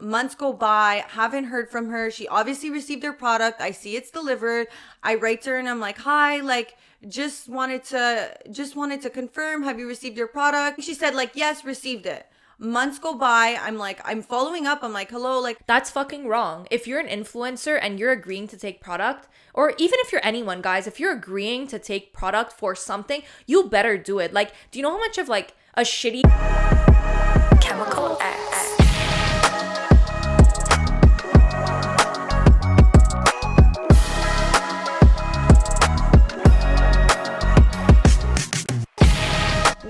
Months go by, haven't heard from her. She obviously received her product. I see it's delivered. I write to her and I'm like, hi, like, just wanted to confirm, have you received your product? She said like, yes, received it. Months go by. I'm following up. I'm like, hello, like. That's fucking wrong. If you're an influencer and you're agreeing to take product, or even if you're anyone, guys, if you're agreeing to take product for something, you better do it. Like, do you know how much of like a shitty chemical X?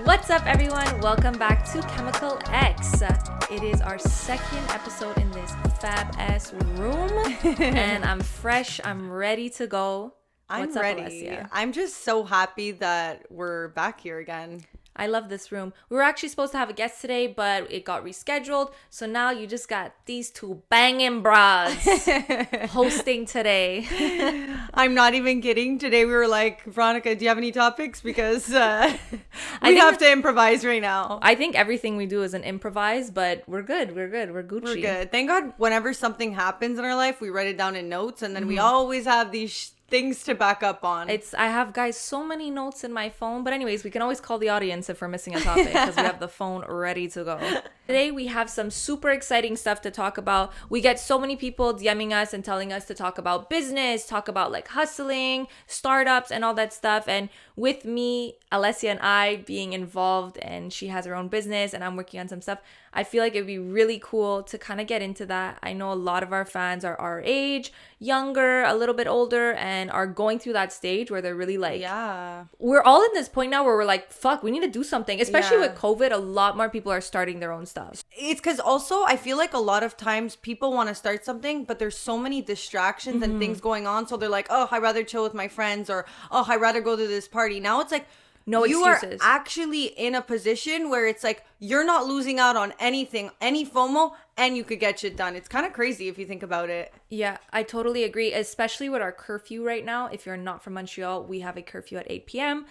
What's up, everyone? Welcome back to Chemical X. It is our second episode in this fab ass room, and I'm fresh. I'm ready to go. What's up, ready. Alessia? I'm just so happy that we're back here again. I love this room. We were actually supposed to have a guest today, but it got rescheduled. So now you just got these two banging bras hosting today. I'm not even kidding. Today we were like, Veronica, do you have any topics? Because we have to improvise right now. I think everything we do is an improvise, but we're good. We're good. We're Gucci. We're good. Thank God whenever something happens in our life, we write it down in notes. And then we always have these things to back up on. I have, guys, so many notes in my phone. But anyways, we can always call the audience if we're missing a topic because we have the phone ready to go. Today, we have some super exciting stuff to talk about. We get so many people DMing us and telling us to talk about business, talk about like hustling, startups, and all that stuff. And with me, Alessia and I being involved, and she has her own business and I'm working on some stuff, I feel like it'd be really cool to kind of get into that. I know a lot of our fans are our age, younger, a little bit older, and are going through that stage where they're really like, yeah, we're all in this point now where we're like, fuck, we need to do something. Especially with COVID, a lot more people are starting their own stuff. It's because also I feel like a lot of times people want to start something, but there's so many distractions and things going on. So they're like, oh, I'd rather chill with my friends, or oh, I'd rather go to this party. Now it's like, no excuses. You are actually in a position where it's like you're not losing out on anything, any FOMO, and you could get shit done. It's kind of crazy if you think about it. Yeah, I totally agree, especially with our curfew right now. If you're not from Montreal, we have a curfew at 8 p.m.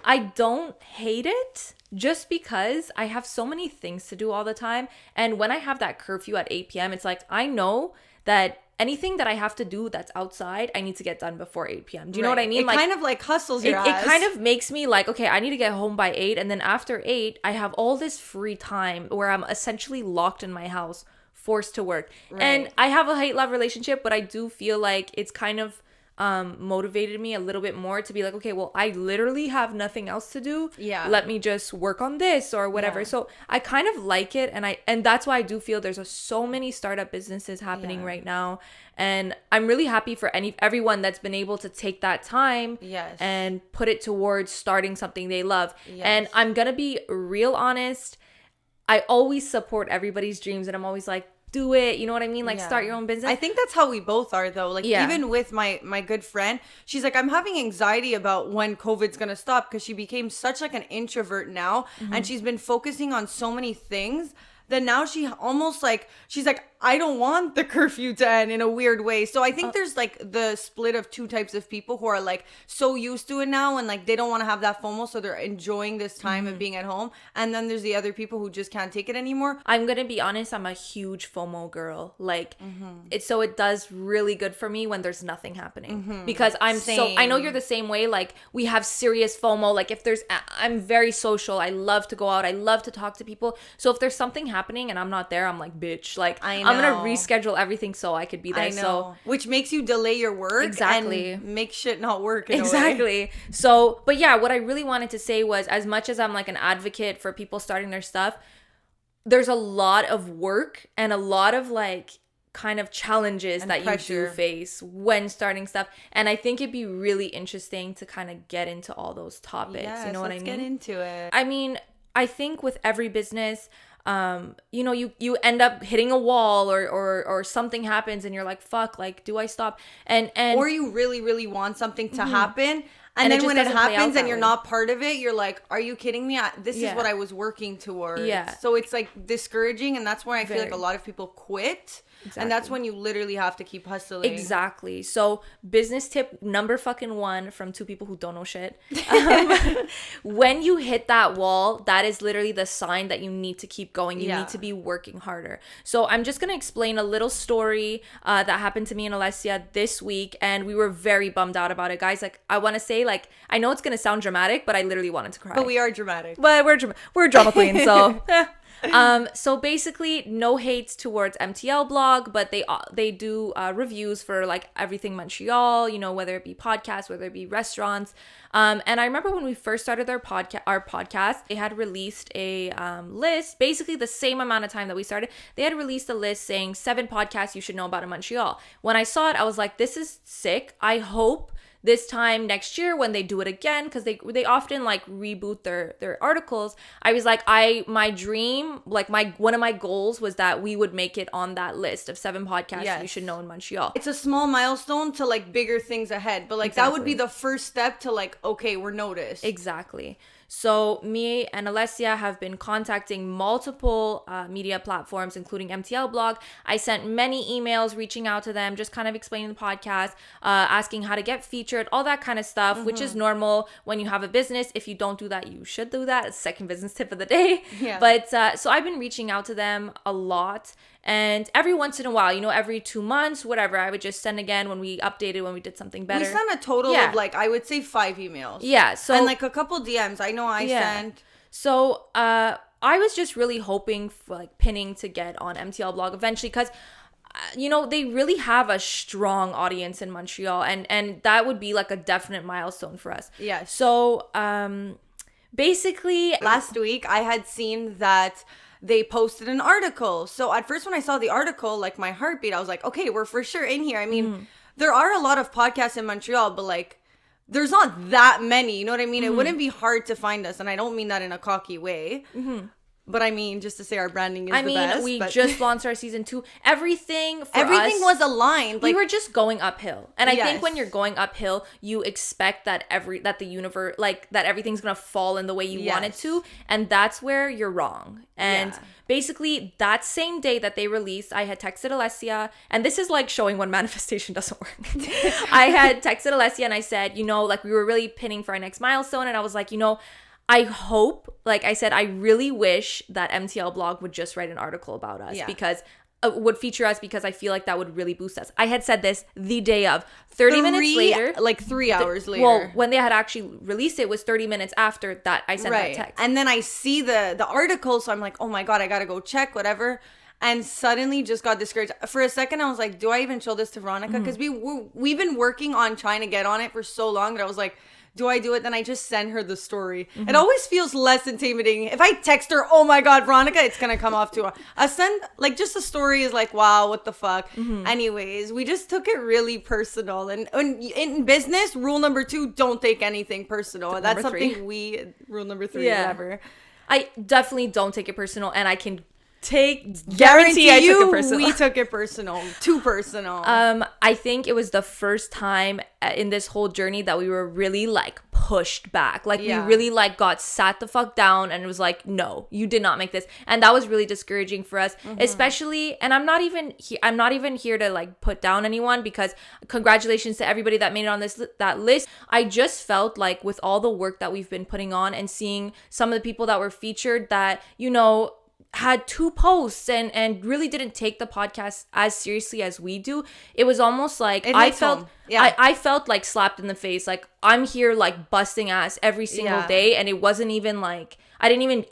I don't hate it just because I have so many things to do all the time. And when I have that curfew at 8 p.m., it's like I know that anything that I have to do that's outside, I need to get done before 8 p.m. Do you know what I mean? It kind of like hustles your ass. It kind of makes me like, okay, I need to get home by 8. And then after 8, I have all this free time where I'm essentially locked in my house, forced to work. Right. And I have a hate-love relationship, but I do feel like it's kind of motivated me a little bit more to be like, okay, well, I literally have nothing else to do. Yeah. Let me just work on this or whatever. Yeah. So I kind of like it. And that's why I do feel there's so many startup businesses happening right now. And I'm really happy for everyone that's been able to take that time and put it towards starting something they love. Yes. And I'm going to be real honest. I always support everybody's dreams. And I'm always like, do it, you know what I mean? Like, start your own business. I think that's how we both are, though. Like, even with my good friend, she's like, I'm having anxiety about when COVID's gonna stop, because she became such like an introvert now, and she's been focusing on so many things that now she almost like, she's like, I don't want the curfew to end, in a weird way. So I think there's like the split of two types of people who are like so used to it now, and like they don't want to have that FOMO, so they're enjoying this time of being at home. And then there's the other people who just can't take it anymore. I'm gonna be honest, I'm a huge FOMO girl. Like it does really good for me when there's nothing happening, because I know you're the same way. Like, we have serious FOMO. Like, I'm very social. I love to go out. I love to talk to people. So if there's something happening and I'm not there, I'm like, bitch, like, I'm gonna reschedule everything so I could be there. I know. So, which makes you delay your work and make shit not work in a way. So, but yeah, what I really wanted to say was, as much as I'm like an advocate for people starting their stuff, there's a lot of work and a lot of like kind of challenges and that pressure you do face when starting stuff. And I think it'd be really interesting to kind of get into all those topics. Yes, you know what I mean? Let's get into it. I mean, I think with every business, you end up hitting a wall or something happens and you're like, fuck, like, do I stop? And or you really, really want something to happen, And then when it happens and you're not part of it, you're like, are you kidding me? This is what I was working towards. Yeah. So it's like discouraging. And that's why I feel like a lot of people quit. Exactly. And that's when you literally have to keep hustling. Exactly. So business tip number fucking 1 from 2 people who don't know shit. When you hit that wall, that is literally the sign that you need to keep going. You need to be working harder. So I'm just going to explain a little story that happened to me and Alessia this week. And we were very bummed out about it, guys. Like, I want to say, like, I know it's going to sound dramatic, but I literally wanted to cry. But we are dramatic. But we're drama queens, so... So basically, no hates towards MTL blog, but they do reviews for like everything Montreal, you know, whether it be podcasts, whether it be restaurants. And I remember when we first started our podcast, they had released a list, basically the same amount of time that we started. They had released a list saying 7 podcasts you should know about in Montreal. When I saw it, I was like, this is sick. I hope this time next year when they do it again, because they often like reboot their articles. I was like, my dream, like one of my goals was that we would make it on that list of 7 podcasts you should know in Montreal. It's a small milestone to like bigger things ahead, but like that would be the first step to like, okay, we're noticed. Exactly. So me and Alessia have been contacting multiple media platforms, including MTL Blog. I sent many emails reaching out to them, just kind of explaining the podcast, asking how to get featured, all that kind of stuff, which is normal when you have a business. If you don't do that, you should do that. Second business tip of the day. Yeah. But so I've been reaching out to them a lot. And every once in a while, you know, every 2 months, whatever, I would just send again when we updated, when we did something better. We sent a total of like, I would say 5 emails. Yeah. So, and like a couple DMs. I know I sent. So I was just really hoping for like pinning to get on MTL Blog eventually, because you know, they really have a strong audience in Montreal, and that would be like a definite milestone for us. Yeah. So basically last week I had seen that they posted an article. So at first when I saw the article, like my heartbeat, I was like, okay, we're for sure in here. I mean, there are a lot of podcasts in Montreal, but like there's not that many. You know what I mean? It wouldn't be hard to find us. And I don't mean that in a cocky way. But I mean, just to say our branding is the best. We just launched our season 2. Everything was aligned. Like, we were just going uphill. And I think when you're going uphill, you expect that the universe, like, that everything's going to fall in the way you want it to. And that's where you're wrong. And basically, that same day that they released, I had texted Alessia. And this is like showing when manifestation doesn't work. I had texted Alessia and I said, you know, like, we were really pinning for our next milestone. And I was like, you know, I hope, like I said, I really wish that MTL Blog would just write an article about us because would feature us, because I feel like that would really boost us. I had said this the day of. 30 minutes later. Like 3 hours later. Well, when they had actually released it was 30 minutes after that I sent that text. And then I see the article, so I'm like, oh my God, I gotta go check, whatever. And suddenly just got discouraged. For a second, I was like, do I even show this to Veronica? Because we've been working on trying to get on it for so long that I was like, do I do it? Then I just send her the story. It always feels less intimidating. If I text her, oh my God, Veronica, it's going to come off to a send, like just a story is like, wow, what the fuck? Anyways, we just took it really personal. And in business, rule number 2, don't take anything personal. That's something rule number 3, whatever. I definitely don't take it personal, and I can guarantee I took it personal. We took it personal. Too personal. I think it was the first time in this whole journey that we were really like pushed back. Like we really like got sat the fuck down and it was like, no, you did not make this. And that was really discouraging for us, especially, and I'm not even here to like put down anyone, because congratulations to everybody that made it on that list. I just felt like with all the work that we've been putting on and seeing some of the people that were featured that, you know, had 2 posts and really didn't take the podcast as seriously as we do. It was almost like I felt like slapped in the face. Like I'm here like busting ass every single day, and it wasn't even like I didn't even,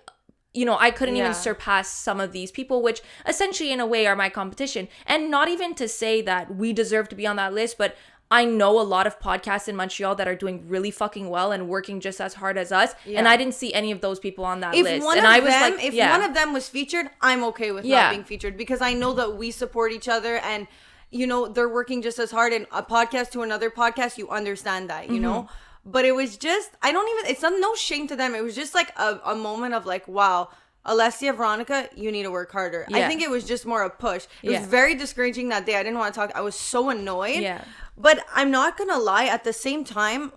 you know, I couldn't even surpass some of these people, which essentially in a way are my competition. And not even to say that we deserve to be on that list, but I know a lot of podcasts in Montreal that are doing really fucking well and working just as hard as us. Yeah. And I didn't see any of those people on that list. If one of them was featured, I'm okay with not being featured, because I know that we support each other and, you know, they're working just as hard. And a podcast to another podcast, you understand that, you know? But it was just, it's no shame to them. It was just like a moment of like, wow, Alessia, Veronica, you need to work harder. I think it was just more a push. It was very discouraging that day. I didn't want to talk. I was so annoyed. Yeah. But I'm not going to lie. At the same time,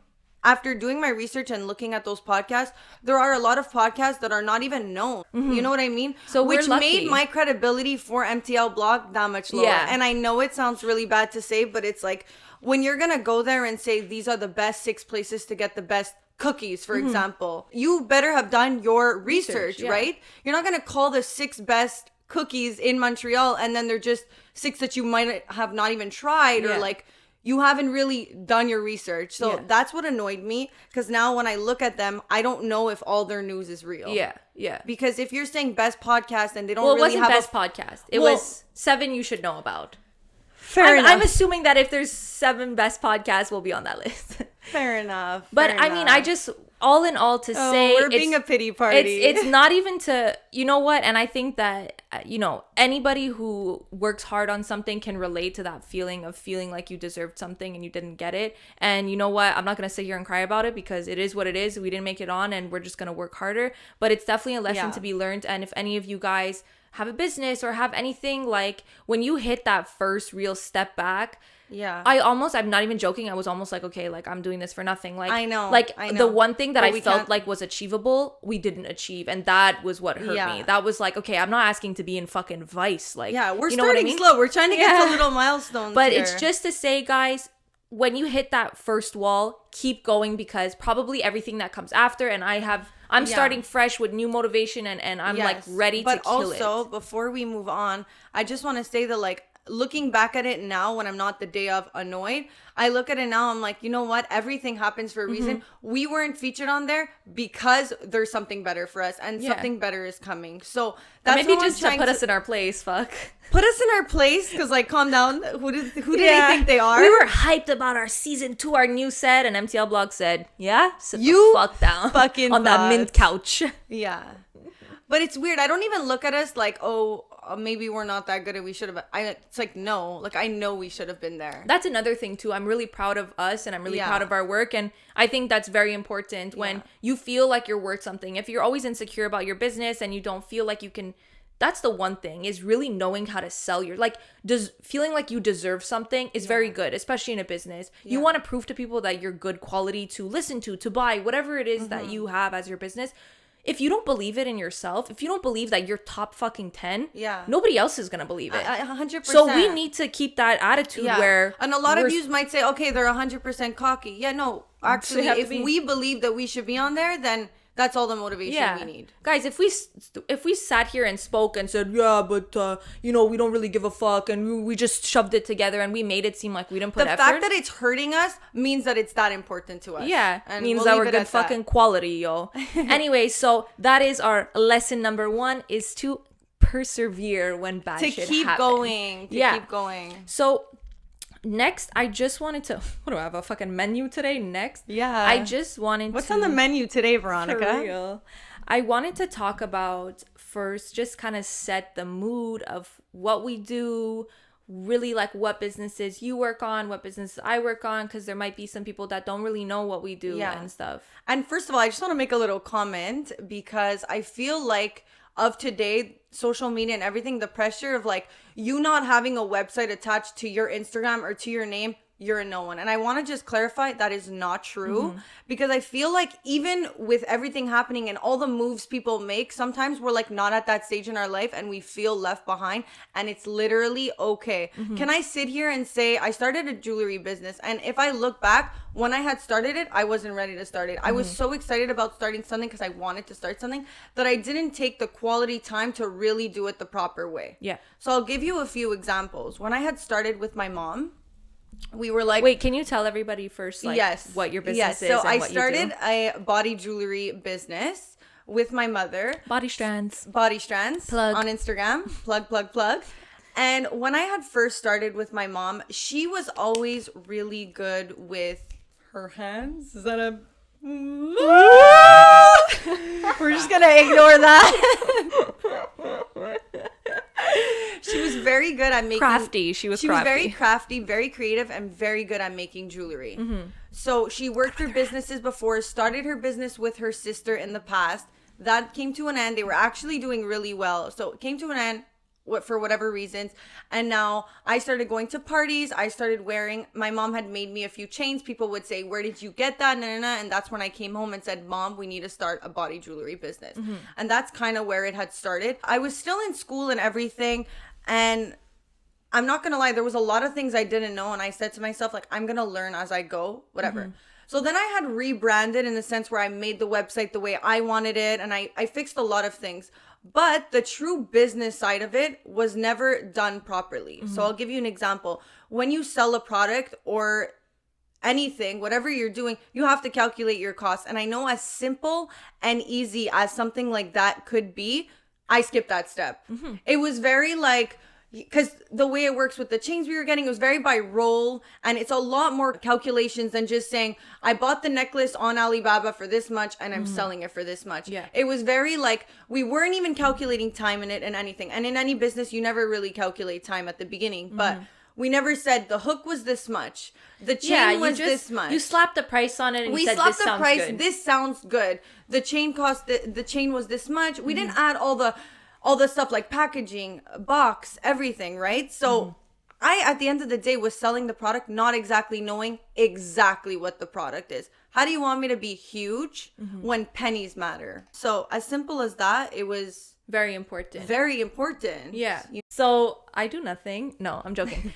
after doing my research and looking at those podcasts, there are a lot of podcasts that are not even known. You know what I mean? So which made my credibility for MTL Blog that much lower. Yeah. And I know it sounds really bad to say, but it's like when you're going to go there and say these are the best 6 places to get the best cookies, for example, you better have done your research, right? You're not going to call the 6 best cookies in Montreal and then they're just 6 that you might have not even tried or like you haven't really done your research. So that's what annoyed me, because now when I look at them, I don't know if all their news is real. Yeah. Because if you're saying best podcast and they don't really have... Well, it wasn't best podcast. It was 7 you should know about. Fair enough. I'm assuming that if there's 7 best podcasts, we'll be on that list. Fair enough. But I mean, I just... all in all to say we're being a pity party. It's not even to, you know what? And I think that, anybody who works hard on something can relate to that feeling of feeling like you deserved something and you didn't get it. And you know what? I'm not going to sit here and cry about it because it is what it is. We didn't make it on and we're just going to work harder. But it's definitely a lesson to be learned. And if any of you guys have a business or have anything, like when you hit that first real step back, I'm not even joking. I was almost like, okay, like I'm doing this for nothing. Like, I know. The one thing that I felt like was achievable, we didn't achieve. And that was what hurt me. That was like, okay, I'm not asking to be in fucking Vice. Like, we're starting slow. We're trying to get to little milestones. But it's just to say, guys, when you hit that first wall, keep going, because probably everything that comes after, and I'm starting fresh with new motivation and I'm like ready to kill it. But also, before we move on, I just want to say that, like, looking back at it now when I'm not the day of annoyed, I look at it now, I'm like, you know what? Everything happens for a reason. We weren't featured on there because there's something better for us and something better is coming. So that's maybe just to put us in our place, fuck. Put us in our place, because like, calm down. Who do they think they are? We were hyped about our season 2, our new set, and MTL Blog said, sit you the fuck down fucking on that mint couch. Yeah. But it's weird. I don't even look at us like, maybe we're not that good and we should have. It's like, no, like I know we should have been there. That's another thing too. I'm really proud of us and I'm really proud of our work. And I think that's very important when you feel like you're worth something. If you're always insecure about your business and you don't feel like you can, that's the one thing, is really knowing how to sell your, like, feeling like you deserve something is very good, especially in a business. You want to prove to people that you're good quality to listen to buy, whatever it is that you have as your business. If you don't believe it in yourself, if you don't believe that you're top fucking 10, nobody else is going to believe it. 100%. So we need to keep that attitude where... And a lot of you might say, okay, they're 100% cocky. Yeah, no, actually, if we believe that we should be on there, then that's all the motivation we need. Guys, if we sat here and spoke and said, but, we don't really give a fuck, and we just shoved it together and we made it seem like we didn't put effort. The fact that it's hurting us means that it's that important to us. Yeah, and means that we're good fucking quality, yo. Anyway, so that is our lesson number 1, is to persevere when bad shit happens. To keep going. So... next, I just wanted to... What do I have, a fucking menu today? Next? Yeah. I just wanted What's on the menu today, Veronica? For real. I wanted to talk about first, just kind of set the mood of what we do, really like what businesses you work on, what businesses I work on, because there might be some people that don't really know what we do and stuff. And first of all, I just want to make a little comment, because I feel like of today, social media and everything, the pressure of like you not having a website attached to your Instagram or to your name, you're a no one. And I want to just clarify that is not true, because I feel like even with everything happening and all the moves people make, sometimes we're like not at that stage in our life and we feel left behind, and it's literally okay. Can I sit here and say I started a jewelry business, and if I look back, when I had started it, I wasn't ready to start it. I was so excited about starting something because I wanted to start something that I didn't take the quality time to really do it the proper way. Yeah. So I'll give you a few examples. When I had started with my mom, we were like... Wait, can you tell everybody first, like, what your business is? So and I what started you do? a body jewelry business with my mother. Body Strands. Plug. On Instagram. Plug. And when I had first started with my mom, she was always really good with her hands. Is that a... We're just going to ignore that. She was very good at making... Crafty. She was very crafty, very creative, and very good at making jewelry. So she worked for businesses before, started her business with her sister in the past. That came to an end. They were actually doing really well. So it came to an end. for whatever reasons. And now I started going to parties. I started wearing, my mom had made me a few chains. People would say, where did you get that? And that's when I came home and said, Mom, we need to start a body jewelry business. And that's kind of where it had started. I was still in school and everything. And I'm not going to lie, there was a lot of things I didn't know. And I said to myself, like, I'm going to learn as I go, whatever. So then I had rebranded in the sense where I made the website the way I wanted it. And I fixed a lot of things. But the true business side of it was never done properly. So I'll give you an example. When you sell a product or anything, whatever you're doing, you have to calculate your costs. And I know as simple and easy as something like that could be, I skipped that step. It was very like, because the way it works with the chains we were getting, it was very by roll, and it's a lot more calculations than just saying, I bought the necklace on Alibaba for this much and I'm selling it for this much. It was very like, we weren't even calculating time in it and anything. And in any business, you never really calculate time at the beginning, but we never said the hook was this much, the chain was this much. You slapped the price on it and we you said, slapped this the sounds price, good. This sounds good. The chain cost, the chain was this much. We didn't add all the stuff like packaging, box, everything, right? So I, at the end of the day, was selling the product, not exactly knowing exactly what the product is. How do you want me to be huge when pennies matter? So as simple as that, it was very important. Very important. Yeah. So I do nothing. No, I'm joking.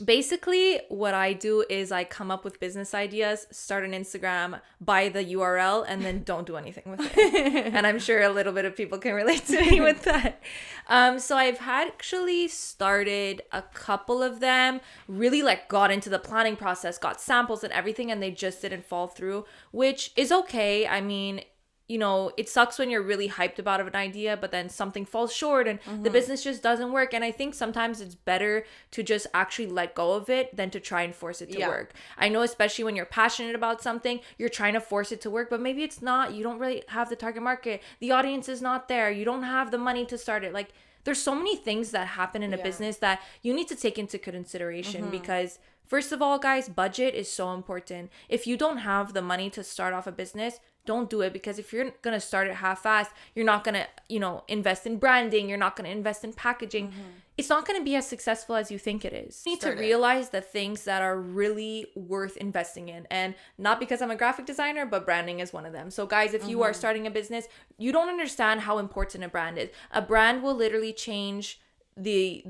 Basically, what I do is I come up with business ideas, start an Instagram, buy the URL, and then don't do anything with it. And I'm sure a little bit of people can relate to me with that. So I've actually started a couple of them, really like got into the planning process, got samples and everything, and they just didn't fall through, which is okay. I mean, you know, it sucks when you're really hyped about an idea, but then something falls short and the business just doesn't work. And I think sometimes it's better to just actually let go of it than to try and force it to work. I know, especially when you're passionate about something, you're trying to force it to work, but maybe it's not. You don't really have the target market. The audience is not there. You don't have the money to start it. Like, there's so many things that happen in a business that you need to take into consideration because, first of all, guys, budget is so important. If you don't have the money to start off a business, don't do it, because if you're going to start it half-assed, you're not going to, you know, invest in branding. You're not going to invest in packaging. It's not going to be as successful as you think it is. You need to realize the things that are really worth investing in. And not because I'm a graphic designer, but branding is one of them. So guys, if you are starting a business, you don't understand how important a brand is. A brand will literally change the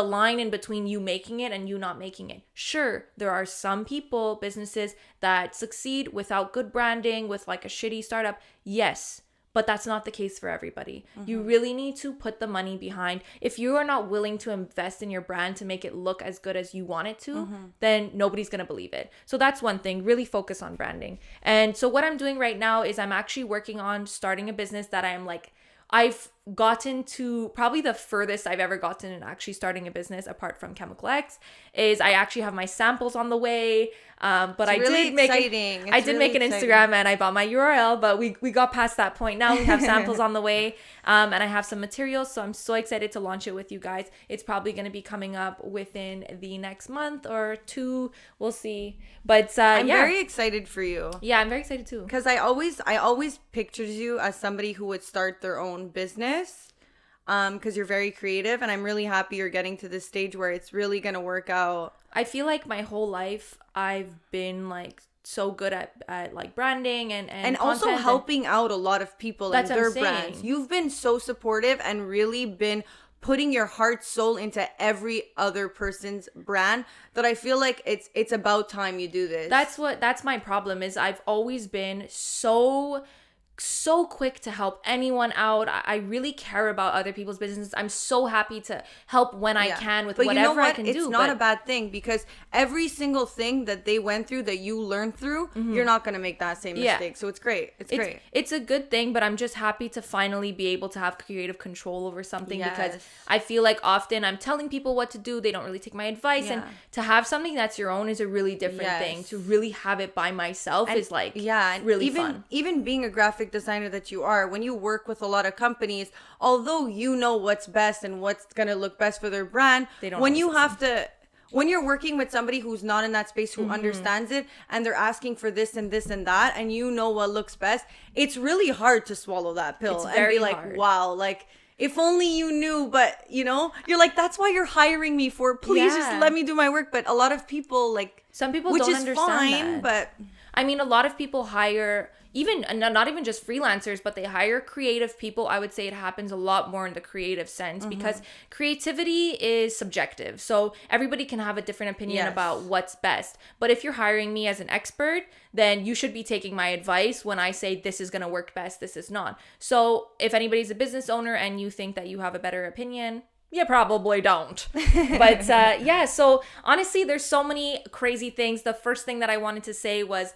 line in between you making it and you not making it. Sure, there are some people, businesses that succeed without good branding, with like a shitty startup. Yes, but that's not the case for everybody. You really need to put the money behind. If you are not willing to invest in your brand to make it look as good as you want it to, then nobody's going to believe it. So that's one thing, really focus on branding. And so what I'm doing right now is I'm actually working on starting a business that I am like, I've gotten to probably the furthest I've ever gotten in actually starting a business apart from Chemical X is I actually have my samples on the way. But I did make an Instagram and I bought my URL, but we got past that point. Now we have samples on the way, and I have some materials. So I'm so excited to launch it with you guys. It's probably going to be coming up within the next month or two. We'll see. But I'm very excited for you. Yeah, I'm very excited too. Because I always pictured you as somebody who would start their own business. Because you're very creative, and I'm really happy you're getting to this stage where it's really gonna work out. I feel like my whole life I've been like so good at like branding and also helping out a lot of people and their brands. You've been so supportive and really been putting your heart, soul into every other person's brand that I feel like it's about time you do this. That's my problem is I've always been so quick to help anyone out. I really care about other people's businesses. I'm so happy to help when I can with whatever I can do. It's not a bad thing, because every single thing that they went through, that you learned through, you're not going to make that same mistake. So it's great. It's great. It's a good thing, but I'm just happy to finally be able to have creative control over something because I feel like often I'm telling people what to do. They don't really take my advice. And to have something that's your own is a really different thing. To really have it by myself is like really fun. Even being a graphic designer that you are, when you work with a lot of companies, although you know what's best and what's going to look best for their brand, when you're working with somebody who's not in that space, who understands it, and they're asking for this and this and that, and you know what looks best, it's really hard to swallow that pill and be like, wow, like if only you knew, but you know, you're like, that's why you're hiring me for, please just let me do my work. But a lot of people like, some people which don't is understand fine, but I mean, a lot of people hire, even not even just freelancers, but they hire creative people. I would say it happens a lot more in the creative sense because creativity is subjective. So everybody can have a different opinion about what's best. But if you're hiring me as an expert, then you should be taking my advice when I say this is going to work best, this is not. So if anybody's a business owner and you think that you have a better opinion, you probably don't. But yeah, so honestly, there's so many crazy things. The first thing that I wanted to say was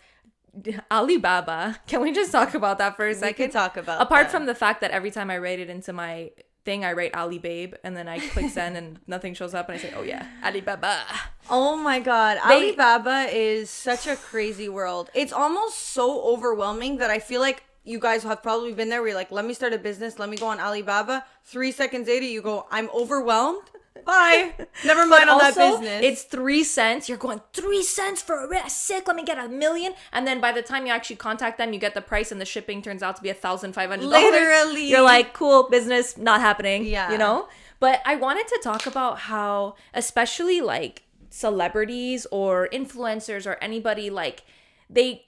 Alibaba. Can we just talk about that for a second? We can talk about Apart from the fact that every time I write it into my thing, I write Ali Babe and then I click send and nothing shows up and I say, oh yeah, Alibaba. Oh my God. Alibaba is such a crazy world. It's almost so overwhelming that I feel like you guys have probably been there where you're like, let me start a business. Let me go on Alibaba. 3 seconds later, you go, I'm overwhelmed. Bye. Never mind on that business. It's 3 cents. You're going 3 cents for a rest. Sick. Let me get $1 million. And then by the time you actually contact them, you get the price and the shipping turns out to be $1,500. Literally. You're like, cool, business, not happening. Yeah. You know? But I wanted to talk about how, especially like celebrities or influencers or anybody, like they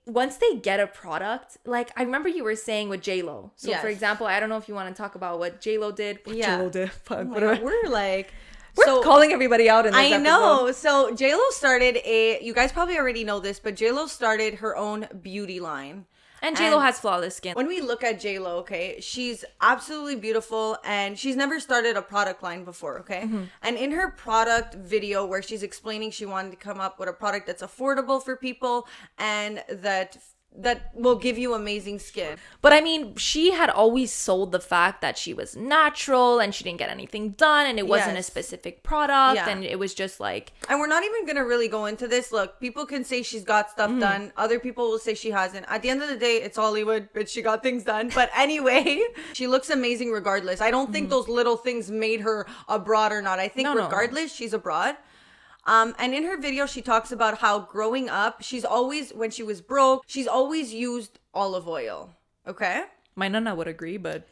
once they get a product, like I remember you were saying with J-Lo. So for example, I don't know if you want to talk about what J-Lo did. J-Lo did. Fuck, we're like... We're calling everybody out in this episode. I know. So J-Lo started you guys probably already know this, but J-Lo started her own beauty line. And J-Lo has flawless skin. When we look at J-Lo, okay, she's absolutely beautiful and she's never started a product line before, okay? And in her product video where she's explaining she wanted to come up with a product that's affordable for people and that will give you amazing skin. But I mean, she had always sold the fact that she was natural and she didn't get anything done and it wasn't a specific product and it was just like... And we're not even going to really go into this. Look, people can say she's got stuff done. Other people will say she hasn't. At the end of the day, it's Hollywood, but she got things done. But anyway, she looks amazing regardless. I don't think those little things made her a broad or not. I think regardless, she's a broad. And in her video, she talks about how growing up, she's always, when she was broke, she's always used olive oil. Okay? My nana would agree, but...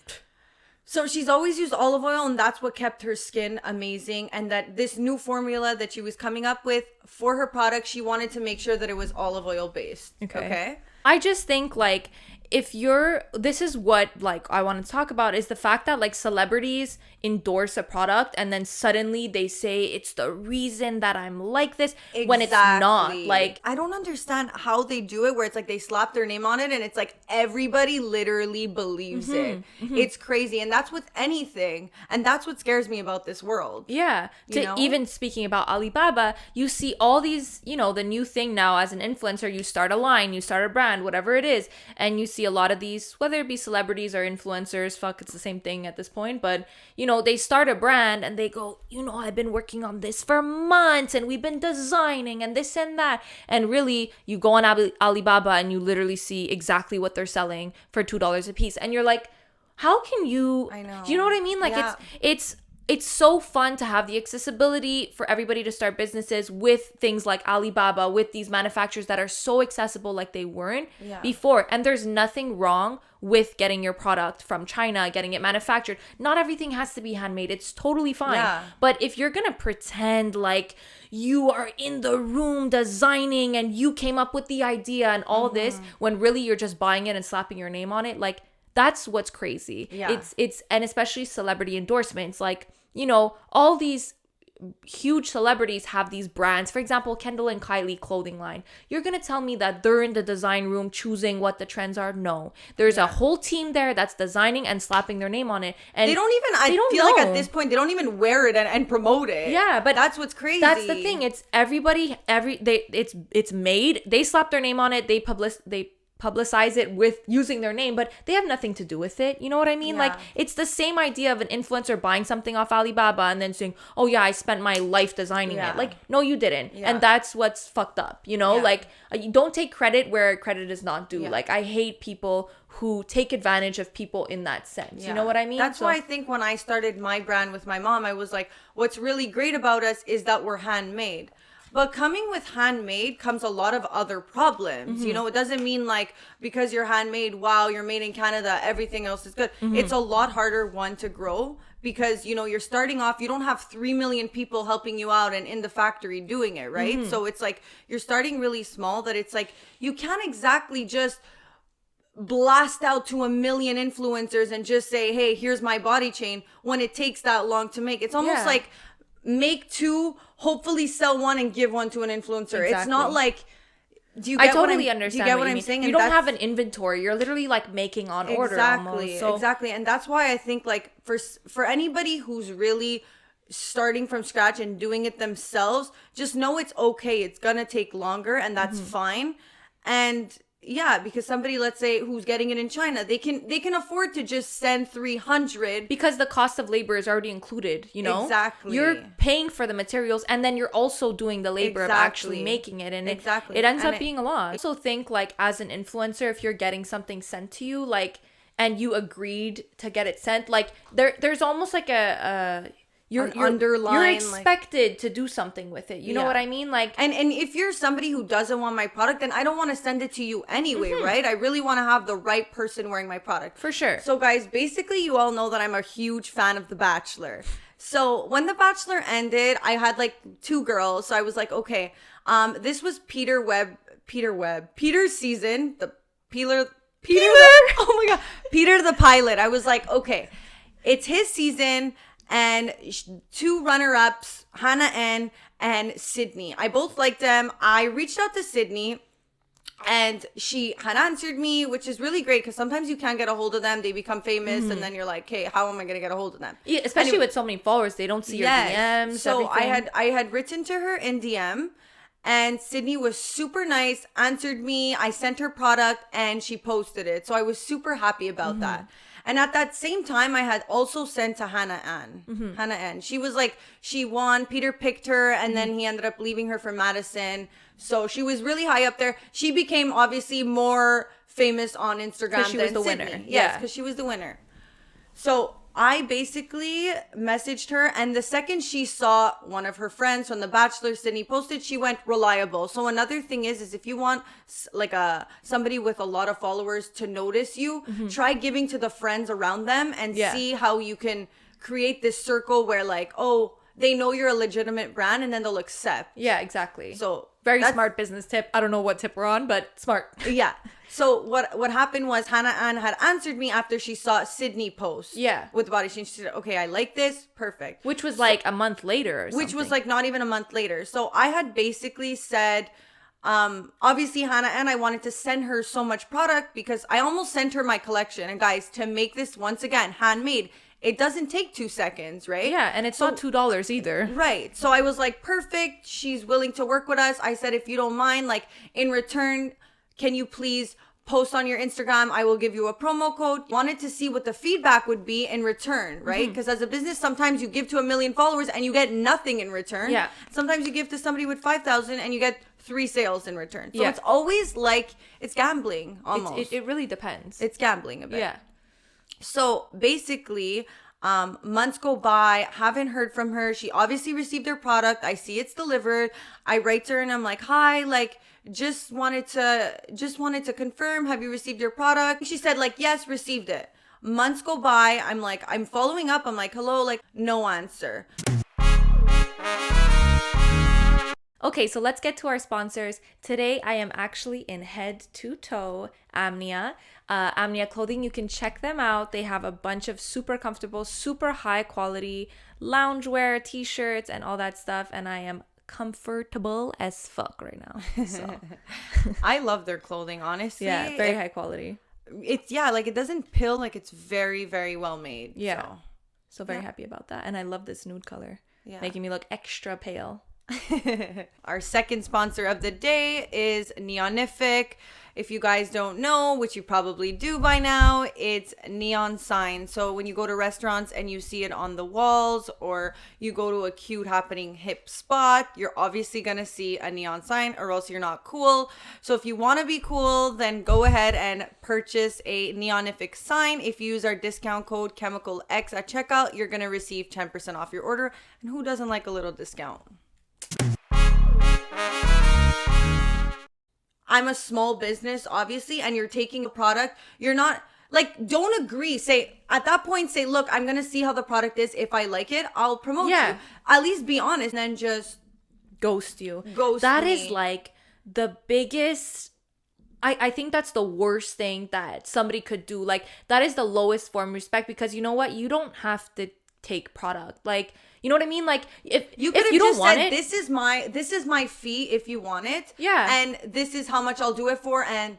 So she's always used olive oil and that's what kept her skin amazing. And that this new formula that she was coming up with for her product, she wanted to make sure that it was olive oil based. Okay? I just think like... this is what like I want to talk about is the fact that like celebrities endorse a product and then suddenly they say it's the reason that I'm like this when it's not. Like I don't understand how they do it where it's like they slap their name on it and it's like everybody literally believes it. It's crazy. And that's with anything. And that's what scares me about this world. Yeah. Even speaking about Alibaba, you see all these, you know, the new thing now as an influencer, you start a line, you start a brand, whatever it is, and you see a lot of these, whether it be celebrities or influencers, fuck, it's the same thing at this point, but you know, they start a brand and they go, you know, I've been working on this for months and we've been designing and this and that, and really you go on Alibaba and you literally see exactly what they're selling for $2 a piece and you're like, how can you... I know. Do you know what I mean? Like it's so fun to have the accessibility for everybody to start businesses with things like Alibaba, with these manufacturers that are so accessible like they weren't before. And there's nothing wrong with getting your product from China, getting it manufactured. Not everything has to be handmade. It's totally fine. Yeah. But if you're going to pretend like you are in the room designing and you came up with the idea and all this, when really you're just buying it and slapping your name on it, like that's what's crazy. Yeah. It's and especially celebrity endorsements, like, you know, all these huge celebrities have these brands. For example, Kendall and Kylie clothing line. You're going to tell me that they're in the design room choosing what the trends are? No. There's a whole team there that's designing and slapping their name on it. And they don't even, I feel like at this point, they don't even wear it and promote it. Yeah, but that's what's crazy. That's the thing. It's everybody, it's made. They slap their name on it. They publicize it with using their name, but they have nothing to do with it. You know what I mean? Yeah. Like, it's the same idea of an influencer buying something off Alibaba and then saying, oh yeah, I spent my life designing it. Like, no, you didn't. Yeah. And that's what's fucked up, you know? Yeah. Like, you don't take credit where credit is not due. Yeah. Like, I hate people who take advantage of people in that sense. Yeah. You know what I mean? That's why I think when I started my brand with my mom, I was like, what's really great about us is that we're handmade. But coming with handmade comes a lot of other problems. You know, it doesn't mean like because you're handmade, wow, you're made in Canada, everything else is good. It's a lot harder, one, to grow, because, you know, you're starting off, you don't have 3 million people helping you out and in the factory doing it, right? So it's like you're starting really small, that it's like you can't exactly just blast out to 1 million influencers and just say, hey, here's my body chain, when it takes that long to make. It's almost like make 2, hopefully sell 1 and give 1 to an influencer. Exactly. It's not like, do you get I totally understand. Do you get what I'm saying? You don't have an inventory. You're literally like making on order almost. So. Exactly. And that's why I think like for anybody who's really starting from scratch and doing it themselves, just know it's okay. It's gonna take longer, and that's fine. And yeah, because somebody, let's say, who's getting it in China, they can afford to just send 300 because the cost of labor is already included, you know? Exactly. You're paying for the materials, and then you're also doing the labor of actually making it, and it ends up being a lot. I also think, like, as an influencer, if you're getting something sent to you, like, and you agreed to get it sent, like, there's almost like you're expected to do something with it. You know what I mean? Like, and if you're somebody who doesn't want my product, then I don't want to send it to you anyway, right? I really want to have the right person wearing my product. For sure. So guys, basically you all know that I'm a huge fan of The Bachelor. So when The Bachelor ended, I had like 2 girls. So I was like, okay, this was Peter's season, Peter, oh my God, Peter the pilot. I was like, okay, it's his season. And 2 runner-ups, Hannah Ann and Sydney. I both liked them. I reached out to Sydney, and Hannah answered me, which is really great, because sometimes you can't get a hold of them. They become famous, and then you're like, hey, how am I going to get a hold of them? Yeah, especially with so many followers. They don't see your DMs, so everything. I had written to her in DM, and Sydney was super nice, answered me. I sent her product, and she posted it. So I was super happy about that. And at that same time, I had also sent to Hannah Ann. Hannah Ann. She was like, she won. Peter picked her, and then he ended up leaving her for Madison. So she was really high up there. She became obviously more famous on Instagram because she was the Sydney. winner. Yes, because she was the winner. So I basically messaged her, and the second she saw one of her friends from The Bachelor, Sydney, posted, she went reliable. So another thing is if you want like somebody with a lot of followers to notice you, try giving to the friends around them and see how you can create this circle where like, oh, they know you're a legitimate brand, and then they'll accept. Yeah, exactly. So very smart business tip. I don't know what tip we're on, but smart. Yeah. So what happened was Hannah Ann had answered me after she saw Sydney post. Yeah. With the body change. She said, okay, I like this. Perfect. Which was like a month later or something. Which was like not even a month later. So I had basically said, obviously Hannah Ann, I wanted to send her so much product because I almost sent her my collection. And guys, to make this once again handmade, it doesn't take 2 seconds, right? Yeah, and it's not $2 either. Right. So I was like, perfect. She's willing to work with us. I said, if you don't mind, like in return, can you please post on your Instagram? I will give you a promo code. Wanted to see what the feedback would be in return, right? Because as a business, sometimes you give to 1 million followers and you get nothing in return. Yeah. Sometimes you give to somebody with 5,000 and you get 3 sales in return. So it's always like, it's gambling almost. It really depends. It's gambling a bit. Yeah. So basically, months go by, haven't heard from her. She obviously received her product. I see it's delivered. I write to her and I'm like, hi, like, just wanted to confirm, have you received your product? She said like, yes, received it. Months go by. I'm like, I'm following up. I'm like, hello, like, no answer. Okay, so let's get to our sponsors. Today, I am actually in head to toe Amnia. Amnia Clothing, you can check them out. They have a bunch of super comfortable, super high quality loungewear, t-shirts, and all that stuff. And I am comfortable as fuck right now. So I love their clothing, honestly. Yeah, very high quality. It's like it doesn't pill, like it's very, very well made. Yeah. So very happy about that. And I love this nude color. Yeah. Making me look extra pale. Our second sponsor of the day is Neonific. If you guys don't know, which you probably do by now, it's neon sign. So when you go to restaurants and you see it on the walls, or you go to a cute happening hip spot, you're obviously gonna see a neon sign, or else you're not cool. So if you want to be cool, then go ahead and purchase a Neonific sign. If you use our discount code ChemicalX at checkout, you're gonna receive 10% off your order. And who doesn't like a little discount? I'm a small business, obviously, and you're taking a product, you're not like, don't agree. Say, at that point, say, look, I'm going to see how the product is. If I like it, I'll promote you. At least be honest, and then just ghost you. That is like the biggest, I think that's the worst thing that somebody could do. Like, that is the lowest form of respect, because you know what? You don't have to take product. Like, you know what I mean? Like, if you don't want it, this is my fee if you want it. Yeah. And this is how much I'll do it for, and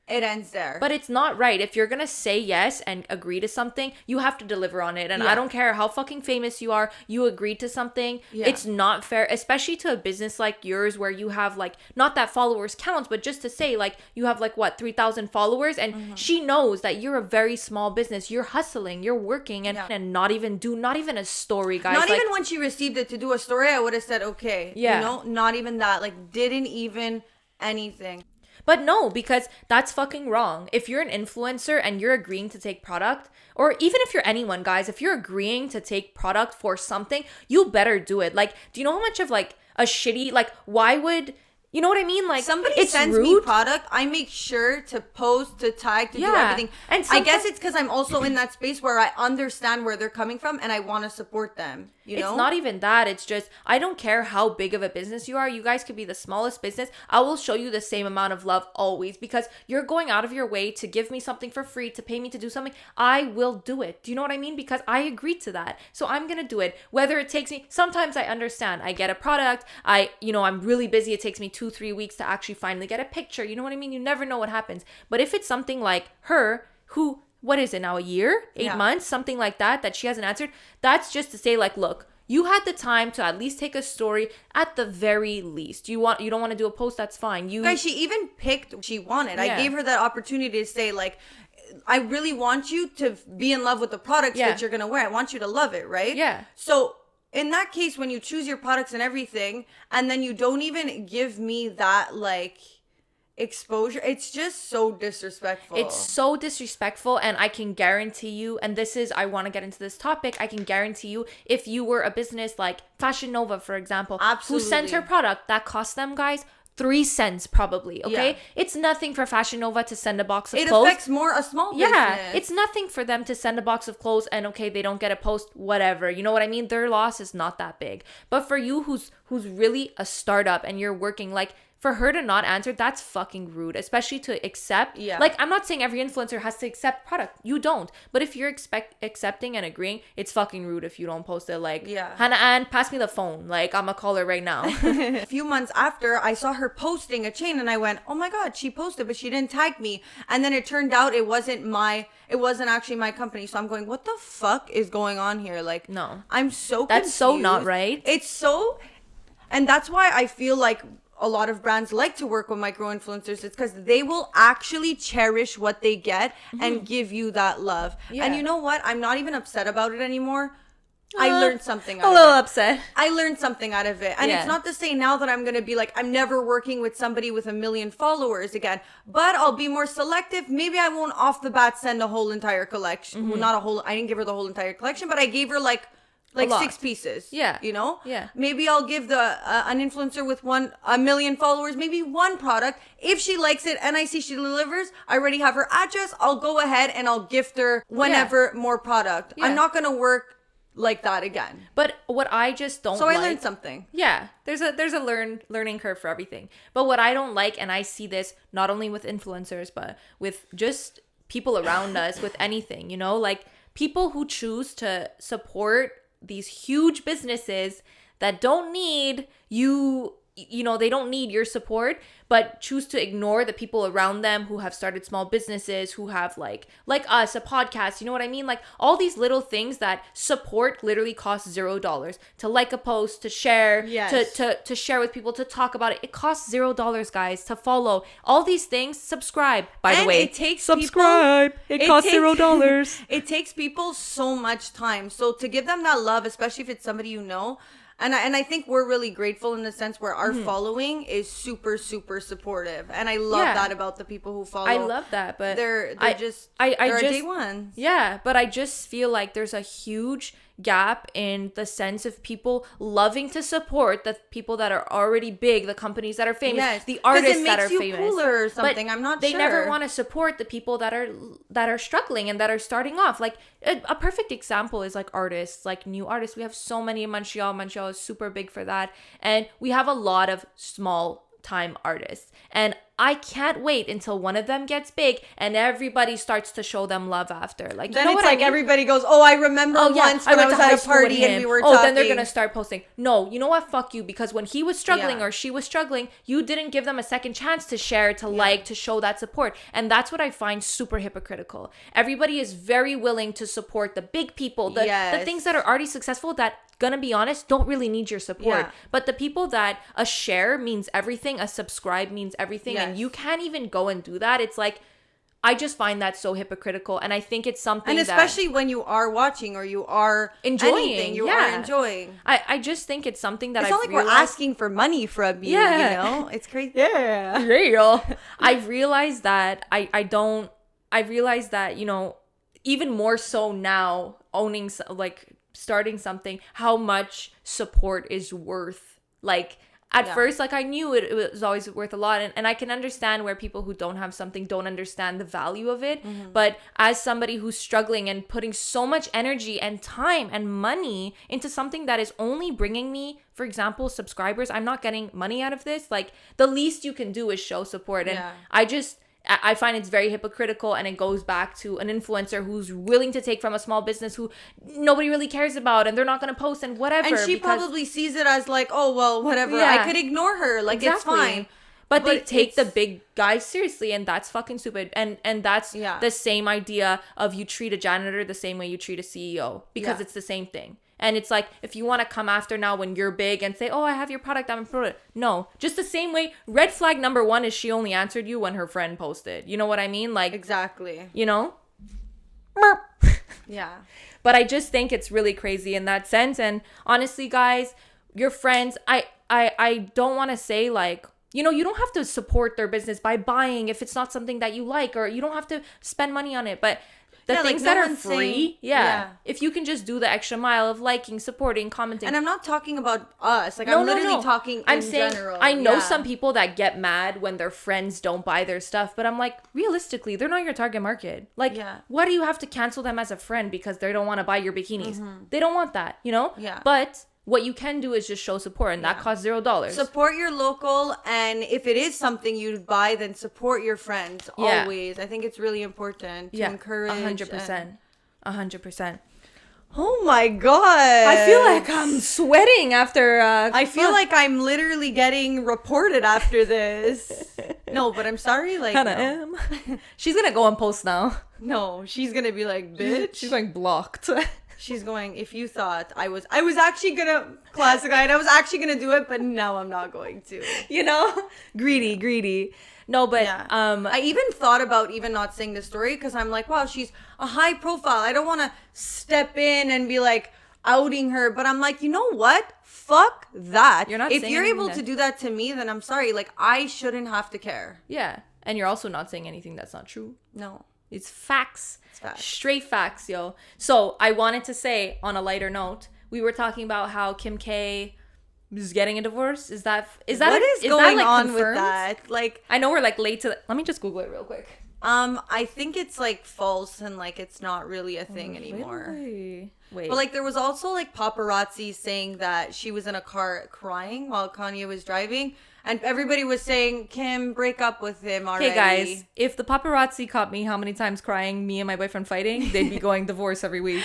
it ends there. But it's not right. If you're gonna say yes and agree to something, you have to deliver on it. And I don't care how fucking famous you are, you agreed to something. It's not fair, especially to a business like yours where you have like, not that followers counts, but just to say like you have like what, 3,000 followers, and she knows that you're a very small business. You're hustling, you're working, and not even a story, guys. Not even when she received it to do a story, I would have said okay. You know, not even that. Like, didn't even anything. But no, because that's fucking wrong. If you're an influencer and you're agreeing to take product, or even if you're anyone, guys, if you're agreeing to take product for something, you better do it. Like, do you know how much of like a shitty, like, why would, you know what I mean? Like, somebody sends me product, I make sure to post, to tag, to do everything. And I guess it's because I'm also in that space where I understand where they're coming from and I want to support them. You know? It's not even that. It's just, I don't care how big of a business you are. You guys could be the smallest business. I will show you the same amount of love always, because you're going out of your way to give me something for free, to pay me to do something. I will do it. Do you know what I mean? Because I agreed to that. So I'm going to do it. Whether it takes me, sometimes I understand. I get a product. I'm really busy. It takes me 2-3 weeks to actually finally get a picture. You know what I mean? You never know what happens. But if it's something like her, who, what is it now, a year, 8 months, something like that she hasn't answered, that's just to say like, look, you had the time to at least take a story at the very least. You don't want to do a post, that's fine. Guys, she even picked what she wanted. I gave her that opportunity to say like, I really want you to be in love with the products that you're going to wear. I want you to love it, right? Yeah. So in that case, when you choose your products and everything, and then you don't even give me that like exposure, it's just so disrespectful. It's so disrespectful, and I can guarantee you, and this is, I want to get into this topic, I can guarantee you, if you were a business like Fashion Nova, for example, who sent her product, that cost them, guys, 3 cents probably, okay? It's nothing for Fashion Nova to send a box of clothes. It affects more a small business. Yeah, it's nothing for them to send a box of clothes and okay, they don't get a post, whatever. You know what I mean? Their loss is not that big. But for you who's really a startup and you're working, like, for her to not answer, that's fucking rude, especially to accept. Yeah. Like, I'm not saying every influencer has to accept product. You don't. But if you're accepting and agreeing, it's fucking rude if you don't post it. Like, Hannah Ann, pass me the phone. Like, I'm gonna call her right now. A few months after, I saw her posting a chain and I went, oh my God, she posted, but she didn't tag me. And then it turned out it wasn't actually my company. So I'm going, what the fuck is going on here? Like, no. I'm so confused. That's so not right. It's so, and that's why I feel like a lot of brands like to work with micro influencers. It's because they will actually cherish what they get and give you that love. Yeah. And you know what? I'm not even upset about it anymore. I learned something out of it. A little upset. I learned something out of it. And it's not to say now that I'm going to be like, I'm never working with somebody with 1 million followers again. But I'll be more selective. Maybe I won't off the bat send a whole entire collection. Well, not a whole, I didn't give her the whole entire collection, but I gave her like 6 pieces. Yeah. You know? Yeah. Maybe I'll give an influencer with 1 million followers, maybe 1 product. If she likes it and I see she delivers, I already have her address. I'll go ahead and I'll gift her whenever more product. Yeah. I'm not going to work like that again. But what I just don't I learned something. Yeah. There's a learning curve for everything. But what I don't like, and I see this not only with influencers, but with just people around us, with anything, you know, like people who choose to support these huge businesses that don't need they don't need your support, but choose to ignore the people around them who have started small businesses, who have like us, a podcast, you know what I mean? Like all these little things that support literally costs $0 to like a post, to share, to share with people, to talk about it. It costs $0, guys, to follow. All these things, subscribe, by the way. It takes subscribe. It costs $0. It takes people so much time. So to give them that love, especially if it's somebody you know, and I think we're really grateful in the sense where our following is super, super supportive. And I love that about the people who follow. I love that, but they're just day ones. Yeah, but I just feel like there's a huge gap in the sense of people loving to support the people that are already big, the companies that are famous, the artists that are famous. Because it makes you cooler or something. I'm not sure. They never want to support the people that are struggling and that are starting off. Like a perfect example is like artists, like new artists. We have so many in Montreal. Montreal is super big for that. And we have a lot of small time artists. And I can't wait until one of them gets big and everybody starts to show them love after. Like, then you know it's like everybody goes, oh, I remember once when I was at a party and we were talking. Then they're going to start posting. No, you know what? Fuck you. Because when he was struggling or she was struggling, you didn't give them a second chance to share, to like, to show that support. And that's what I find super hypocritical. Everybody is very willing to support the big people, the things that are already successful that, gonna be honest, don't really need your support. But the people that a share means everything, a subscribe means everything, and you can't even go and do that. It's like, I just find that so hypocritical, and I think it's something and especially when you are watching or you are enjoying anything, you are enjoying. I just think it's something that it's not like we're asking for money from you, you know? It's crazy. Real. I've realized that I realized that, you know, even more so now, owning, like, starting something, how much support is worth. Like, at first, like, I knew it was always worth a lot, and I can understand where people who don't have something don't understand the value of it. But as somebody who's struggling and putting so much energy and time and money into something that is only bringing me, for example, subscribers, I'm not getting money out of this. Like, the least you can do is show support. And I find it's very hypocritical, and it goes back to an influencer who's willing to take from a small business who nobody really cares about, and they're not going to post and whatever. And she probably sees it as like, oh, well, whatever. I could ignore her. Like, it's fine. But they take the big guys seriously, and that's fucking stupid. And that's the same idea of you treat a janitor the same way you treat a CEO, because it's the same thing. And it's like, if you want to come after now when you're big and say, oh, I have your product, I'm a product. No, just the same way. Red flag number one is she only answered you when her friend posted. You know what I mean? Like, exactly. You know? Yeah. But I just think it's really crazy in that sense. And honestly, guys, your friends, I don't want to say like, you know, you don't have to support their business by buying if it's not something that you like, or you don't have to spend money on it. But the things that are free, if you can just do the extra mile of liking, supporting, commenting. And I'm not talking about us. Like, I'm literally talking in general. I know some people that get mad when their friends don't buy their stuff, but I'm like, realistically, they're not your target market. Like, why do you have to cancel them as a friend because they don't want to buy your bikinis? They don't want that, you know? Yeah. But what you can do is just show support, and that costs $0. Support your local, and if it is something you'd buy, then support your friends always. I think it's really important to encourage. 100%. 100%. Oh my god! I feel like I'm sweating after. I feel like I'm literally getting reported after this. No, but I'm sorry. Like, Hannah M. She's gonna go and post now. No, she's gonna be like, bitch. She's going blocked. She's going, if you thought I was actually gonna classic guide, I was actually gonna do it, but now I'm not going to. You know? Greedy. No, but I even thought about even not saying the story because I'm like, wow, she's a high profile. I don't want to step in and be like outing her, but I'm like, you know what? Fuck that. If you're able to do that to me, then I'm sorry. Like, I shouldn't have to care. Yeah. And you're also not saying anything that's not true. No. It's facts. Straight facts, yo. So I wanted to say, on a lighter note, we were talking about how Kim K is getting a divorce. Is that what is going like on confirmed? With that? Like, I know we're like late to. Let me just Google it real quick. I think it's like false and like it's not really a thing anymore. Really? Wait. But like there was also like paparazzi saying that she was in a car crying while Kanye was driving. And everybody was saying, Kim, break up with him already. Hey, guys, if the paparazzi caught me how many times crying, me and my boyfriend fighting, they'd be going divorce every week.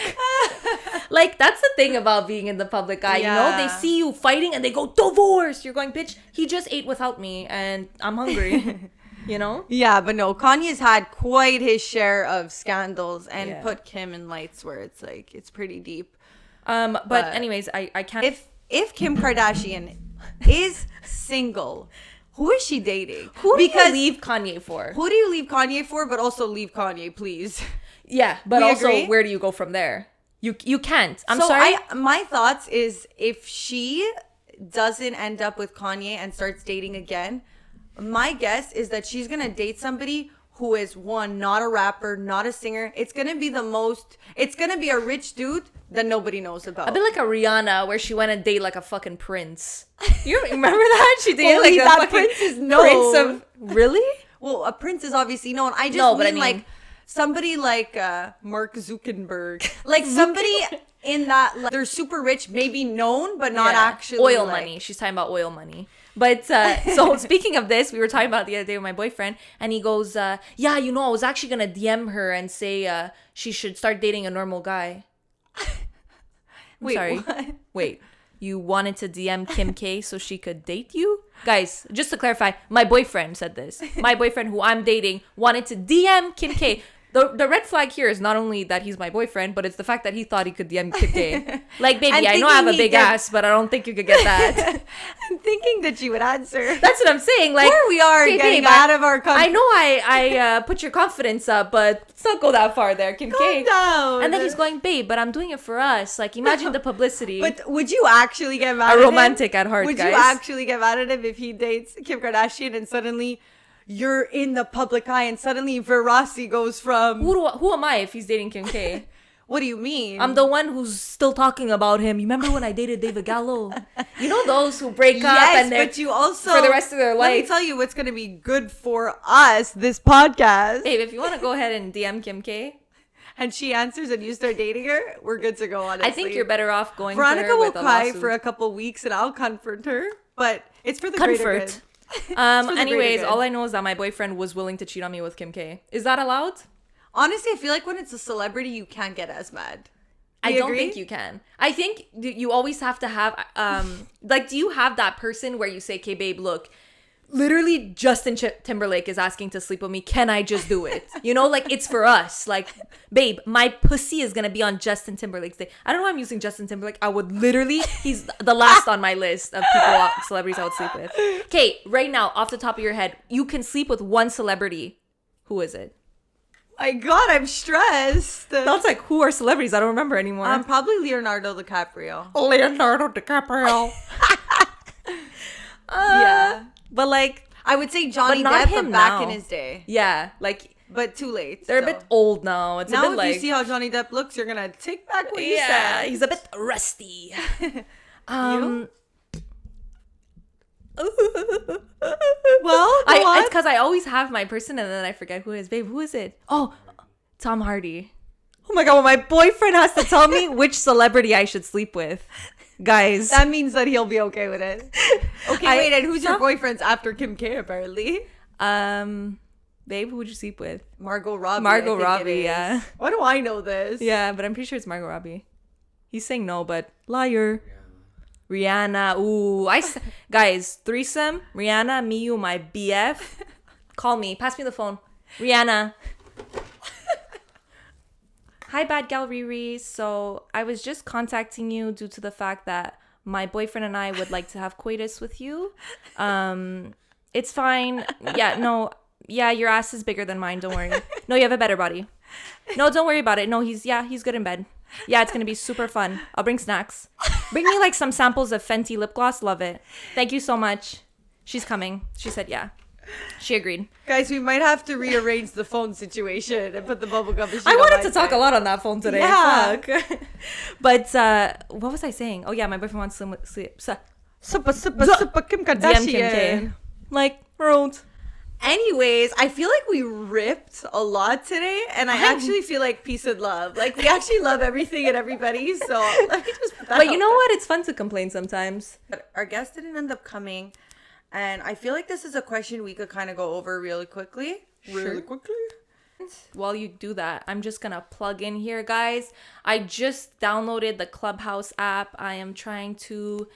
Like, that's the thing about being in the public eye, you know? They see you fighting and they go, divorce! You're going, bitch, he just ate without me and I'm hungry. You know? Yeah, but no, Kanye's had quite his share of scandals and put Kim in lights where it's like, it's pretty deep. But anyways, I can't... If Kim Kardashian is single, who is she dating? Who do you leave Kanye for? Who do you leave Kanye for, but also leave Kanye, please? Yeah, but also, where do you go from there? You can't. I'm sorry. My thoughts is if she doesn't end up with Kanye and starts dating again, my guess is that she's going to date somebody who is one, not a rapper, not a singer. It's going to be a rich dude that nobody knows about. A bit like a Rihanna, where she went and dated like a fucking prince. You remember that? She dated like a fucking prince is known. Prince of... Really? Well, a prince is obviously known. I mean like somebody like Mark Zuckerberg. Like somebody in that, like, they're super rich, maybe known, but not actually. Oil money. She's talking about oil money. But so speaking of this, we were talking about it the other day with my boyfriend, and he goes, I was actually going to DM her and say she should start dating a normal guy. Wait, sorry. what? Wait, you wanted to DM Kim K so she could date you? Guys, just to clarify, my boyfriend said this. My boyfriend who I'm dating wanted to DM Kim K. The red flag here is not only that he's my boyfriend, but it's the fact that he thought he could DM Kim K. Like, baby, I know I have a big ass, but I don't think you could get that. I'm thinking that you would answer. That's what I'm saying. Like, here we are getting out of our I know I put your confidence up, but let's not go that far there, Kim K. Calm down. And then he's going, babe, but I'm doing it for us. Like, imagine the publicity. But would you actually get mad at him? A romantic at heart, guys. Would you actually get mad at him if he dates Kim Kardashian and suddenly you're in the public eye and suddenly Verossi goes from... Who am I if he's dating Kim K? What do you mean? I'm the one who's still talking about him. You remember when I dated David Gallo? You know those who break up and they're... but you also... For the rest of their life. Let me tell you what's going to be good for us, this podcast. Babe, if you want to go ahead and DM Kim K... and she answers and you start dating her, we're good to go, honestly. I think you're better off going Veronica to her with will cry lawsuit. for a couple weeks and I'll comfort her, but it's for the greater good. Anyways, all I know is that my boyfriend was willing to cheat on me with Kim K. Is that allowed? Honestly, I feel like when it's a celebrity, you can't get as mad. I don't think you can. I think you always have to have, do you have that person where you say, okay, babe, look, literally Justin Timberlake is asking to sleep with me. Can I just do it? You know, like, it's for us. Like, babe, my pussy is going to be on Justin Timberlake's day. I don't know why I'm using Justin Timberlake. I would literally, he's the last on my list of celebrities I would sleep with. Okay, right now, off the top of your head, you can sleep with one celebrity. Who is it? My God, I'm stressed. That's like, who are celebrities? I don't remember anymore. Probably Leonardo DiCaprio. Yeah. But like, I would say Johnny Depp, but back in his day. Yeah, like, but too late. They're a bit old now. It's now a bit like, if you see how Johnny Depp looks, you're gonna take back what you said. Yeah, he's a bit rusty. Well, it's because I always have my person and then I forget who it is. Babe, who is it? Oh, Tom Hardy. Oh my God, well, my boyfriend has to tell me which celebrity I should sleep with. Guys. That means that he'll be okay with it. Okay, wait, and who's your boyfriend's after Kim K, apparently? Babe, who would you sleep with? Margot Robbie. Margot Robbie, yeah. Why do I know this? Yeah, but I'm pretty sure it's Margot Robbie. He's saying no, but liar. Rihanna. Ooh, guys, threesome. Rihanna, me, you, my BF. Call me. Pass me the phone. Rihanna. Hi, bad gal Riri. So I was just contacting you due to the fact that my boyfriend and I would like to have coitus with you. It's fine. Yeah, your ass is bigger than mine. Don't worry. No, you have a better body. No, don't worry about it. No, he's good in bed. Yeah, it's gonna be super fun. I'll bring snacks. Bring me like some samples of Fenty lip gloss. Love it. Thank you so much. She's coming. She said yeah. She agreed. Guys, we might have to rearrange the phone situation and put the bubblegum machine. I wanted to talk a lot on that phone today. Yeah. Fuck. But what was I saying? Oh yeah, my boyfriend wants to sleep. Kim Kardashian. DM Kim K. Like, rude. Anyways, I feel like we ripped a lot today, and I actually feel like peace and love. Like, we actually love everything and everybody, so let me just put that But you know what? It's fun to complain sometimes. But our guest didn't end up coming, and I feel like this is a question we could kind of go over really quickly. Really quickly? While you do that, I'm just gonna plug in here, guys. I just downloaded the Clubhouse app. I am trying to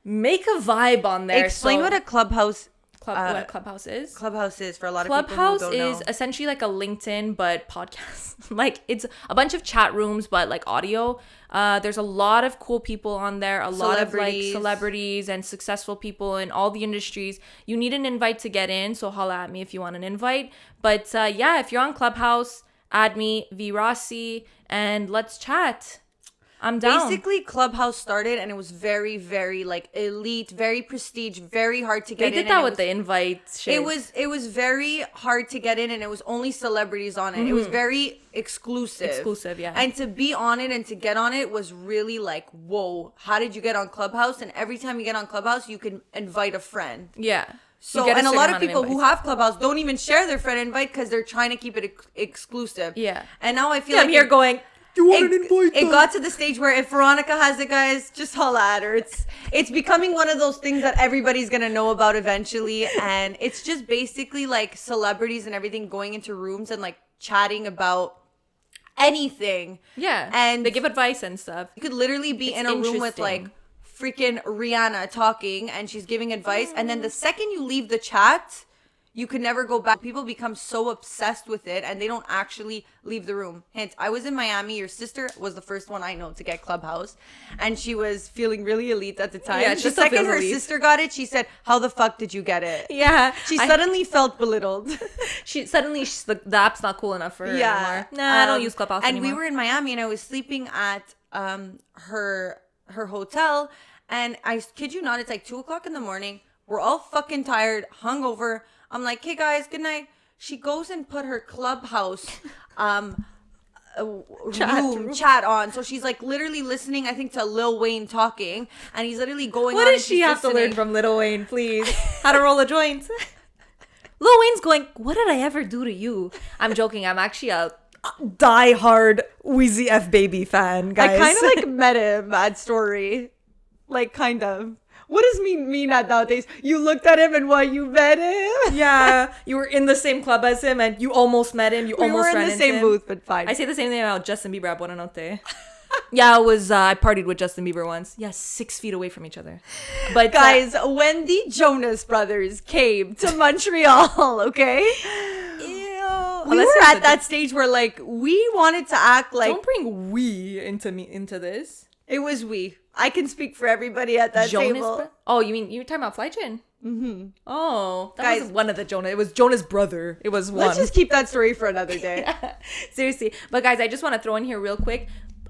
make a vibe on there. Explain what a Clubhouse what Clubhouse is. Clubhouse is for a lot of people who Clubhouse don't know. is essentially like a LinkedIn but podcast. Like, it's a bunch of chat rooms but like audio. There's a lot of cool people on there, a lot of like celebrities and successful people in all the industries. You need an invite to get in, so holla at me if you want an invite. But yeah, if you're on Clubhouse, add me, V Rossi, and let's chat. I'm down. Basically, Clubhouse started and it was very, very like elite, very prestige, very hard to get in. They did that with the invite shit. It was very hard to get in, and it was only celebrities on it. It was very exclusive. Exclusive, yeah. And to be on it and to get on it was really like, whoa, how did you get on Clubhouse? And every time you get on Clubhouse, you can invite a friend. Yeah. So, and a lot of people who have Clubhouse don't even share their friend invite because they're trying to keep it exclusive. Yeah. And now I feel like I'm here going, you want an invite? It got to the stage where if Veronica has it, guys, just holla at her. It's becoming one of those things that everybody's going to know about eventually. And it's just basically like celebrities and everything going into rooms and like chatting about anything. Yeah. And they give advice and stuff. You could literally be in a room with like freaking Rihanna talking and she's giving advice. And then the second you leave the chat, you could never go back. People become so obsessed with it and they don't actually leave the room. Hence, I was in Miami. Your sister was the first one I know to get Clubhouse. And she was feeling really elite at the time. Yeah, the second her sister got it, she said, how the fuck did you get it? Yeah. She suddenly felt belittled. The app's not cool enough for her anymore. Nah, I don't use Clubhouse anymore. And we were in Miami and I was sleeping at her hotel. And I kid you not, it's like 2:00 in the morning. We're all fucking tired, hungover. I'm like, hey guys, good night. She goes and put her Clubhouse chat on. So she's like literally listening, I think, to Lil Wayne talking. And he's literally going what on. What does she have to learn from Lil Wayne, please? How to roll a joint. Lil Wayne's going, what did I ever do to you? I'm joking. I'm actually a die-hard Weezy F Baby fan, guys. I kind of like met him at Story. Like, kind of. What does mean at nowadays? You looked at him and what, you met him? Yeah, you were in the same club as him and you almost met him. You almost ran into him. We were in the same booth, but fine. I say the same thing about Justin Bieber. Buonanotte. Yeah, I partied with Justin Bieber once. Yeah, 6 feet away from each other. But guys, when the Jonas Brothers came to Montreal, okay? We were at that stage where like we wanted to act like. Don't bring we into this. It was we. I can speak for everybody at that table. Oh, you're talking about Flychin? Mm-hmm. Oh, that was one of the Jonah. It was Jonah's brother. It was one. Let's just keep that story for another day. Yeah. Seriously. But guys, I just want to throw in here real quick.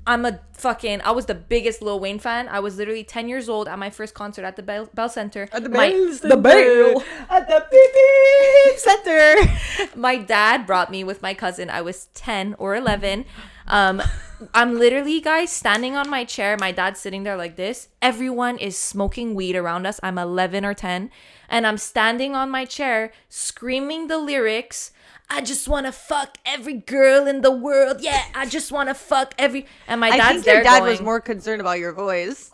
I was the biggest Lil Wayne fan. I was literally 10 years old at my first concert at the Bell Center. At the Bell Center. My dad brought me with my cousin. I was 10 or 11. I'm literally, guys, standing on my chair. My dad's sitting there like this. Everyone is smoking weed around us. I'm 11 or 10. And I'm standing on my chair screaming the lyrics. I just want to fuck every girl in the world. Yeah, I just want to fuck every... And my dad's there going... your dad was more concerned about your voice.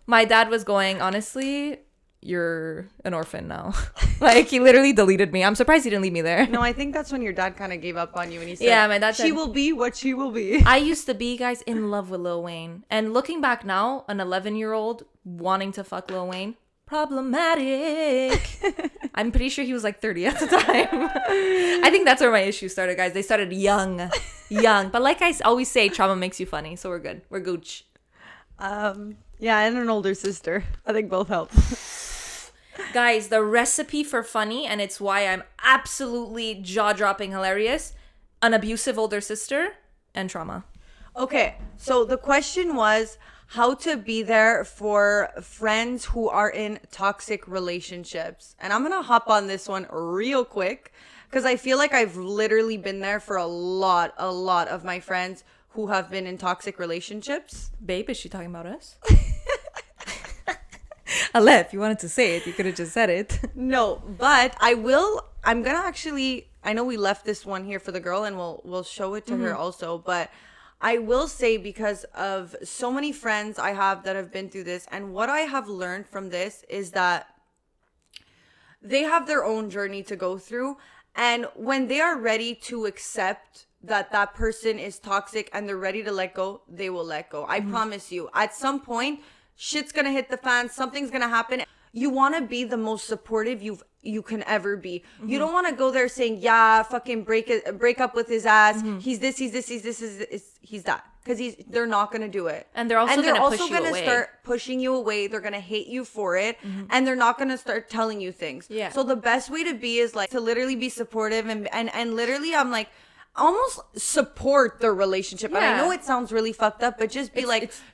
My dad was going, honestly, you're an orphan now. Like, he literally deleted me. I'm surprised he didn't leave me there. No, I think that's when your dad kind of gave up on you and he said, yeah, my dad said, she will be what she will be. I used to be, guys, in love with Lil Wayne. And looking back now, an 11-year-old wanting to fuck Lil Wayne, problematic. I'm pretty sure he was like 30 at the time. I think that's where my issues started, guys. They started young. But like I always say, trauma makes you funny. So we're good. We're gooch. Yeah, and an older sister. I think both help. Guys, the recipe for funny, and it's why I'm absolutely jaw-dropping hilarious, an abusive older sister and trauma. Okay, so the question was how to be there for friends who are in toxic relationships. And I'm going to hop on this one real quick because I feel like I've literally been there for a lot of my friends who have been in toxic relationships. Babe, is she talking about us? Ale, if you wanted to say it, you could have just said it. No, but I'm going to actually, I know we left this one here for the girl and we'll show it to her also, but I will say because of so many friends I have that have been through this, and what I have learned from this is that they have their own journey to go through, and when they are ready to accept that person is toxic and they're ready to let go, they will let go. I promise you. At some point, shit's gonna hit the fan, something's gonna happen. You want to be the most supportive you can ever be. You don't want to go there saying, yeah, fucking break up with his ass. He's this, he's that. Because they're not going to do it. And they're also going to start pushing you away. They're going to hate you for it. And they're not going to start telling you things. Yeah. So the best way to be is like to literally be supportive and literally I'm like, almost support their relationship. And I know it sounds really fucked up, but just be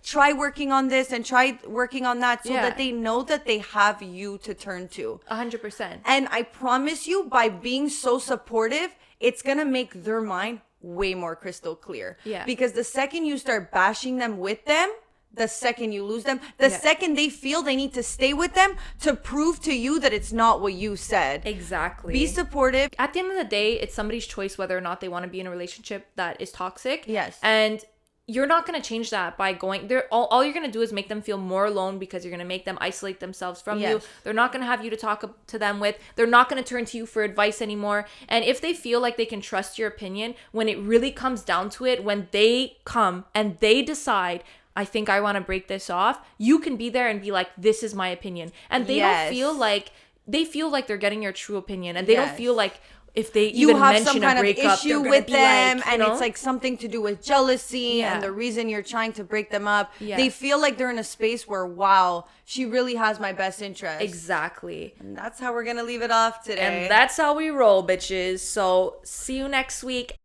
try working on this and try working on that, so that they know that they have you to turn to. 100%. And I promise you, by being so supportive, it's gonna make their mind way more crystal clear. Yeah. Because the second you start bashing them with them, the second you lose them, the second they feel they need to stay with them to prove to you that it's not what you said. Exactly. Be supportive. At the end of the day, it's somebody's choice whether or not they want to be in a relationship that is toxic. Yes. And you're not going to change that by going there. All you're going to do is make them feel more alone, because you're going to make them isolate themselves from you. They're not going to have you to talk to them with. They're not going to turn to you for advice anymore. And if they feel like they can trust your opinion, when it really comes down to it, when they come and they decide, I think I want to break this off, you can be there and be like, this is my opinion. And they don't feel like, they feel like they're getting your true opinion. And they don't feel like if they even mention a breakup, you have some kind of issue with them, and it's like something to do with jealousy and the reason you're trying to break them up. They feel like they're in a space where, wow, she really has my best interest. Exactly. And that's how we're going to leave it off today. And that's how we roll, bitches. So see you next week.